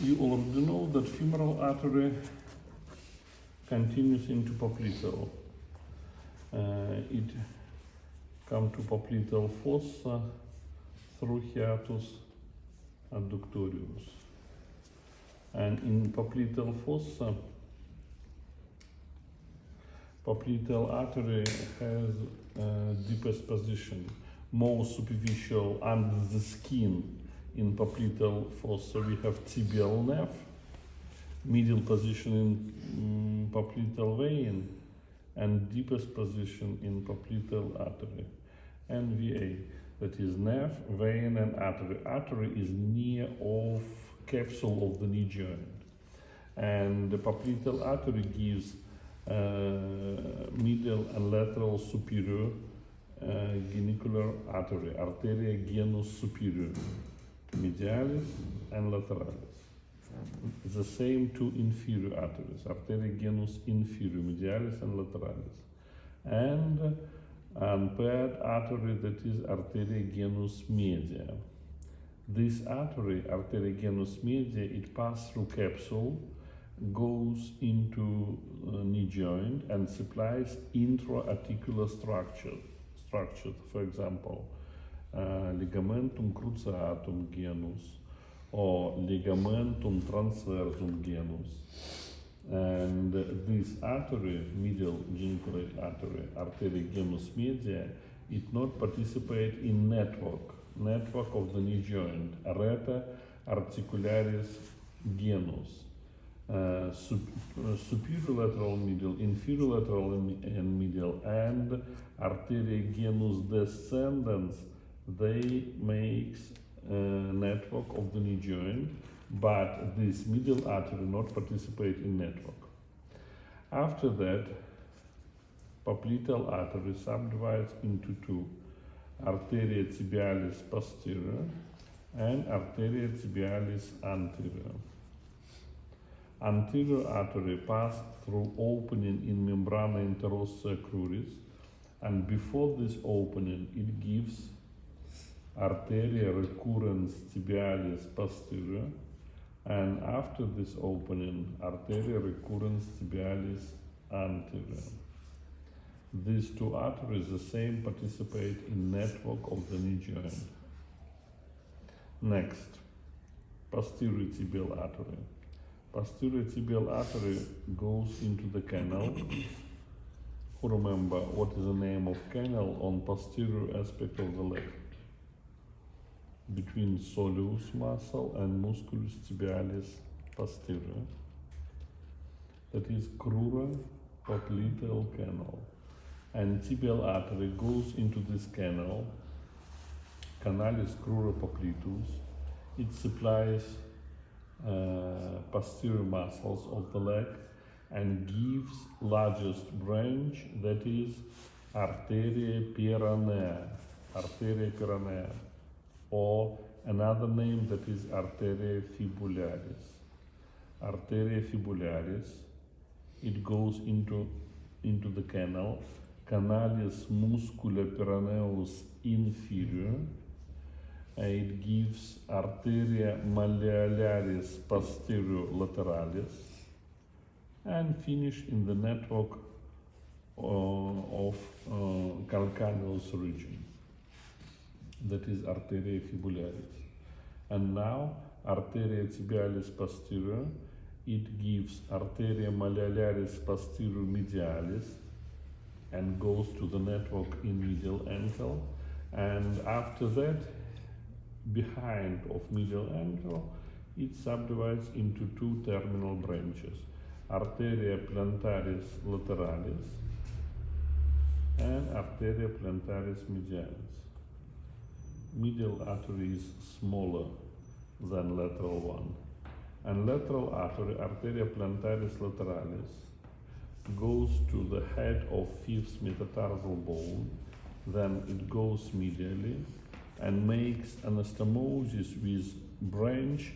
You already know that femoral artery continues into popliteal. It comes to popliteal fossa through hiatus adductorius. And in popliteal fossa, popliteal artery has deepest position, most superficial under the skin. In popliteal fossa we have tibial nerve, medial position in popliteal vein, and deepest position in popliteal artery, NVA, that is nerve, vein, and artery. Artery is near of capsule of the knee joint, and the popliteal artery gives medial and lateral superior genicular artery, arteria genus superior, medialis and lateralis. The same two inferior arteries, arteria genus inferior, medialis and lateralis, and unpaired artery, that is arteria genus media. This artery, arteria genus media, it passes through capsule, goes into knee joint and supplies intra-articular structure. For example, ligamentum cruciatum genus or ligamentum transversum genus. And this artery, medial genicular artery, arteria genus media, it not participate in network of the knee joint, areta articularis genus. Superior lateral medial, inferior lateral and medial, and arteria genus descendens, they make network of the knee joint, but this medial artery not participate in network. After that, popliteal artery subdivides into two, arteria tibialis posterior and arteria tibialis anterior. Anterior artery passed through opening in membrana interossea cruris, and before this opening it gives arteria recurrens tibialis posterior, and after this opening arteria recurrens tibialis anterior. These two arteries the same participate in network of the knee joint. Next, posterior tibial artery. Posterior tibial artery goes into the canal. Who remember what is the name of canal on posterior aspect of the leg? Between soleus muscle and musculus tibialis posterior. That is crura popliteal canal. And tibial artery goes into this canal, canalis crura poplitus. It supplies posterior muscles of the leg and gives largest branch, that is arteria peronea, or another name, that is arteria fibularis. Arteria fibularis, it goes into the canal, canalis muscula peroneus inferior. It gives arteria malleolaris posterior lateralis, and finish in the network of calcaneus region, that is arteria fibularis. And now arteria tibialis posterior, it gives arteria malleolaris posterior medialis and goes to the network in medial ankle, and after that, behind of medial ankle, it subdivides into two terminal branches, arteria plantaris lateralis and arteria plantaris medialis. Medial artery is smaller than lateral one, and lateral artery, arteria plantaris lateralis, goes to the head of fifth metatarsal bone, then it goes medially and makes anastomosis with branch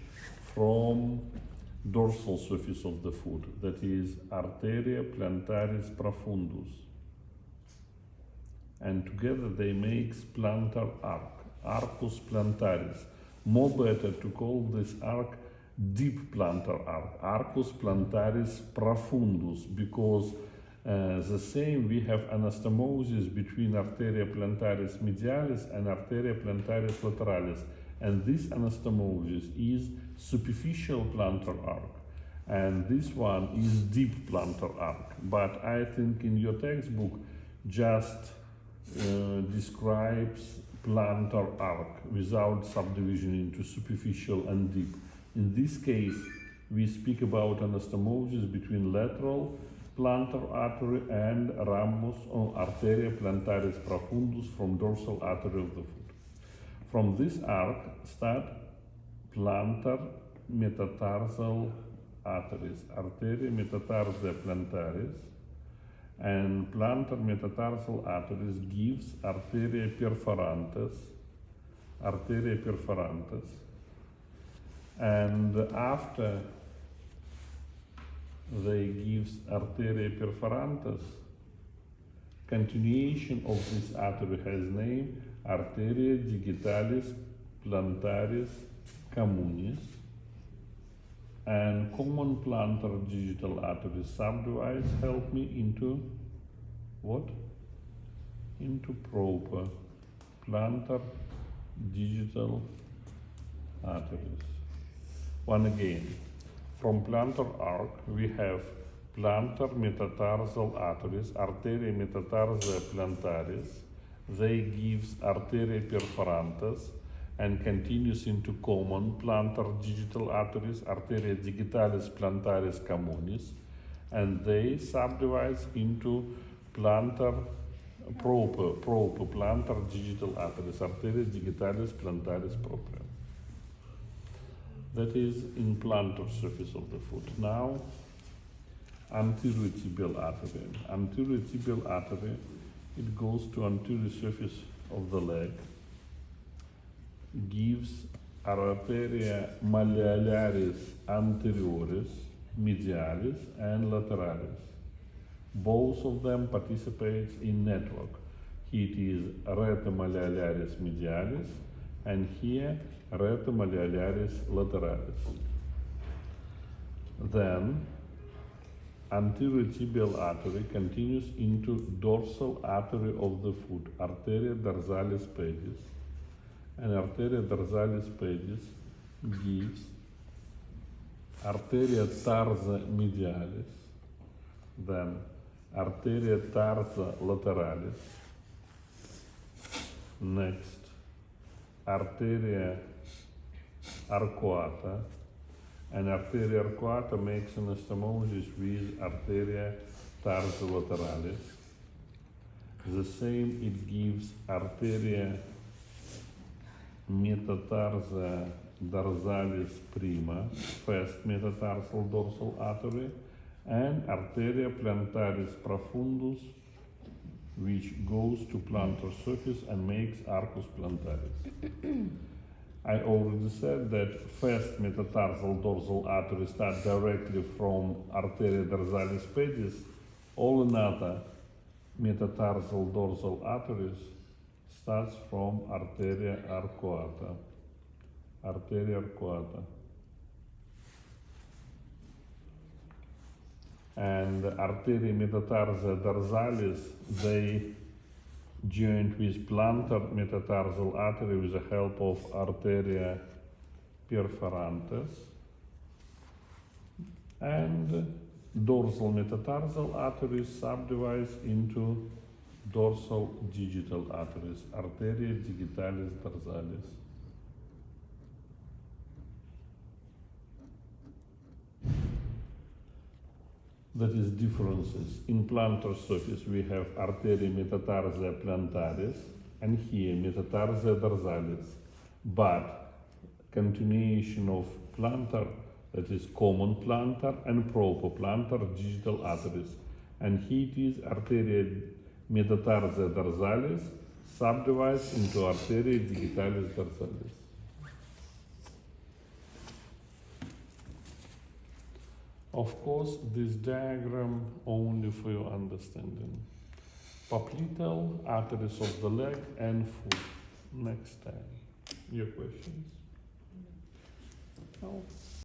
from dorsal surface of the foot, that is arteria plantaris profundus, and together they make plantar arc, arcus plantaris. More better to call this arc deep plantar arc, arcus plantaris profundus, because the same we have anastomosis between arteria plantaris medialis and arteria plantaris lateralis, and this anastomosis is superficial plantar arc, and this one is deep plantar arc. But I think in your textbook just describes plantar arc without subdivision into superficial and deep. In this case, we speak about anastomosis between lateral plantar artery and ramus or arteria plantaris profundus from dorsal artery of the foot. From this arc start plantar metatarsal arteries, arteria metatarsa plantaris, and plantar metatarsal arteries gives arteria perforantes, and after they gives arteria perforantes, continuation of this artery has name arteria digitalis plantaris communis, and common plantar digital artery subdivides help me into what? Into proper plantar digital arteries. One again, from plantar arc we have plantar metatarsal arteries, arteria metatarsa plantaris. They gives arteria perforantes and continues into common plantar digital arteries, arteria digitalis plantaris communis, and they subdivides into plantar proper plantar digital arteries, arteria digitalis plantaris propria. That is in plantar surface of the foot. Now, anterior tibial artery. Anterior tibial artery, it goes to anterior surface of the leg, gives arteria malleolaris anterioris, medialis, and lateralis. Both of them participates in network. It is arteria malleolaris medialis, and here arteria malleolaris lateralis. Then anterior tibial artery continues into dorsal artery of the foot, arteria dorsalis pedis, and arteria dorsalis pedis gives arteria tarsa medialis, then arteria tarsa lateralis, next arteria arcuata, and arteria arcuata makes anastomosis with arteria tarsa lateralis. The same it gives arteria metatarsa dorsalis prima, first metatarsal dorsal artery, and arteria plantaris profundus, which goes to plantar surface and makes arcus plantaris. I already said that first metatarsal dorsal artery starts directly from arteria dorsalis pedis. All another metatarsal dorsal arteries starts from arteria arcuata. And arteria metatarsa dorsalis, they joined with plantar metatarsal artery with the help of arteria perforantes, and dorsal metatarsal arteries subdivides into dorsal digital arteries, arteria digitalis dorsalis. That is differences. In plantar surface we have arteria metatarsa plantaris, and here metatarsa dorsalis, but continuation of plantar, that is common plantar and proper plantar digital arteries, and here it is arteria metatarsa dorsalis subdivides into arteria digitalis dorsalis. Of course, this diagram only for your understanding. Popliteal, arteries of the leg and foot. Next time. Your questions? No.